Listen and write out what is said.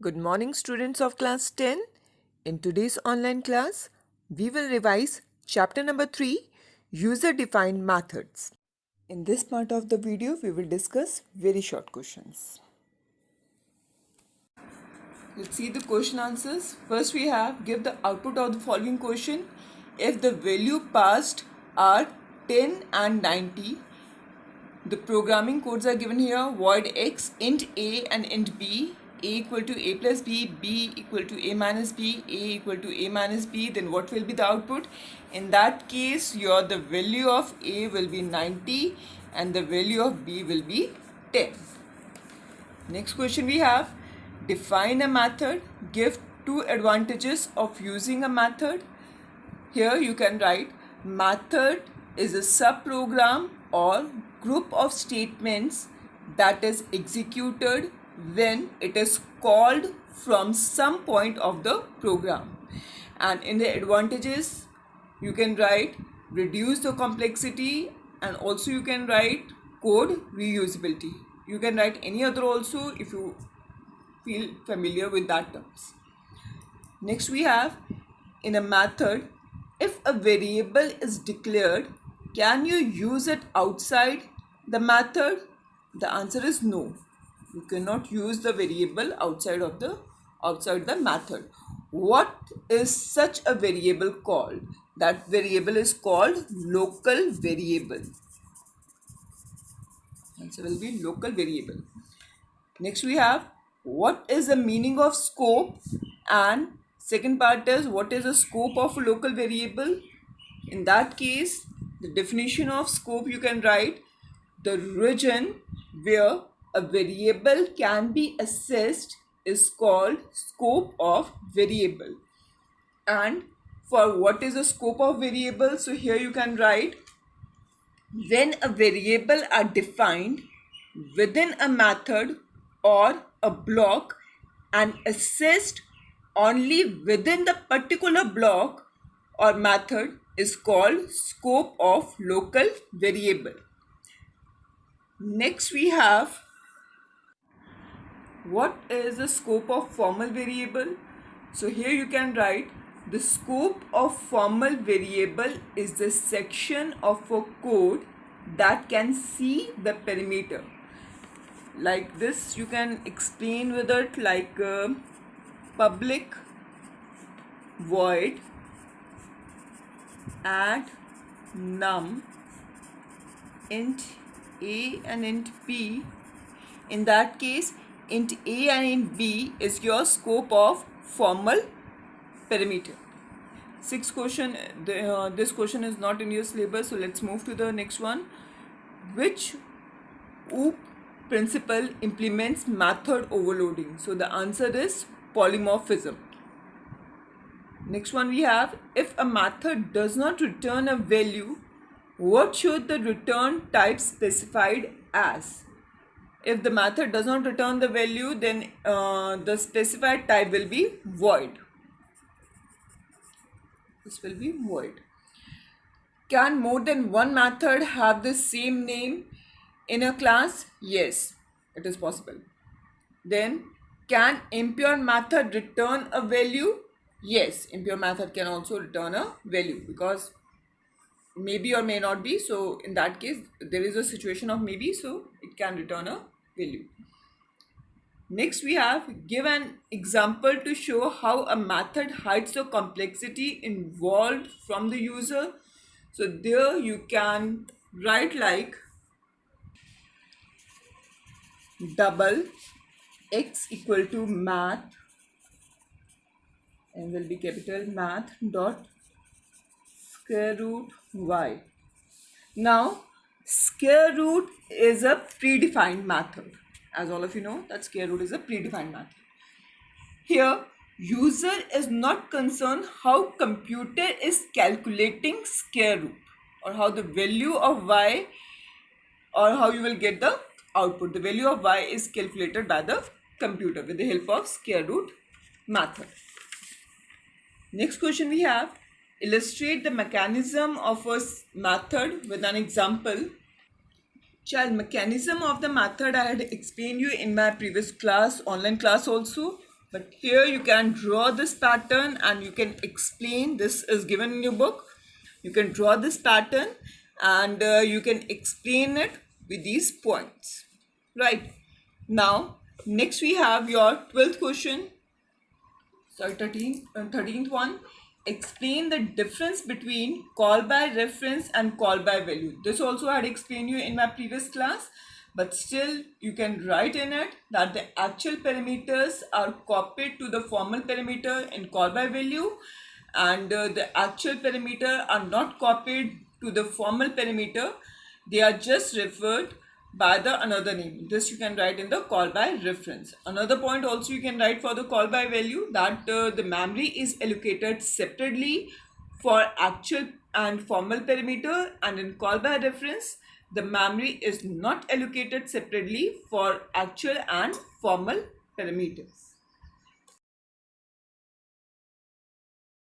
Good morning, students of class 10. In today's online class, we will revise chapter number 3, User Defined Methods. In this part of the video, we will discuss very short questions. Let's see the question answers. First, we have give the output of the following question. If the value passed are 10 and 90, the programming codes are given here: void x, int a and int b, a equal to a plus b, b equal to a minus b, a equal to a minus b. Then what will be the output? In that case, the value of a will be 90 and the value of b will be 10. Next question we have: define a method, give two advantages of using a method. Here you can write method is a subprogram or group of statements that is executed when it is called from some point of the program. And in the advantages you can write reduce the complexity, and also you can write code reusability. You can write any other also if you feel familiar with that terms. Next we have, in a method, if a variable is declared, can you use it outside the method? The answer is no. You cannot use the variable outside the method. What is such a variable called? That variable is called local variable. Answer will be local variable. Next we have, what is the meaning of scope, and second part is what is the scope of a local variable. In that case, the definition of scope you can write the region where a variable can be accessed is called scope of variable. And for what is the scope of variable, so here you can write when a variable are defined within a method or a block and accessed only within the particular block or method is called scope of local variable. Next we have, what is the scope of formal variable? So here you can write the scope of formal variable is the section of a code that can see the perimeter. Like this you can explain with it like public void add num int a and int b. In that case, int a and int b is your scope of formal perimeter. Sixth question, this question is not in your syllabus, so let's move to the next one. Which OOP principle implements method overloading? So the answer is polymorphism. Next one we have, if a method does not return a value, what should the return type specified as? If the method does not return the value, then the specified type will be void. This will be void. Can more than one method have the same name in a class? Yes, it is possible. Then, can impure method return a value? Yes, impure method can also return a value because maybe or may not be. So in that case, there is a situation of maybe, so it can return a value. Next we have, give an example to show how a method hides the complexity involved from the user. So there you can write like double x equal to math, and will be capital math dot square root y. Now square root is a predefined method. As all of you know that square root is a predefined method. Here user is not concerned how computer is calculating square root or how the value of y or how you will get the output. The value of y is calculated by the computer with the help of square root method. Next question we have, illustrate the mechanism of a method with an example. Child, mechanism of the method I had explained you in my previous class, online class also. But here you can draw this pattern and you can explain. This is given in your book. You can draw this pattern and you can explain it with these points. Right. Now, next we have your 12th question. Sorry, 13th one. Explain the difference between call by reference and call by value. This also I had explained you in my previous class, but still you can write in it that the actual parameters are copied to the formal parameter in call by value, and the actual parameter are not copied to the formal parameter. They are just referred by the another name. This you can write in the call by reference. Another point also you can write for the call by value, that the memory is allocated separately for actual and formal parameter, and in call by reference the memory is not allocated separately for actual and formal parameters.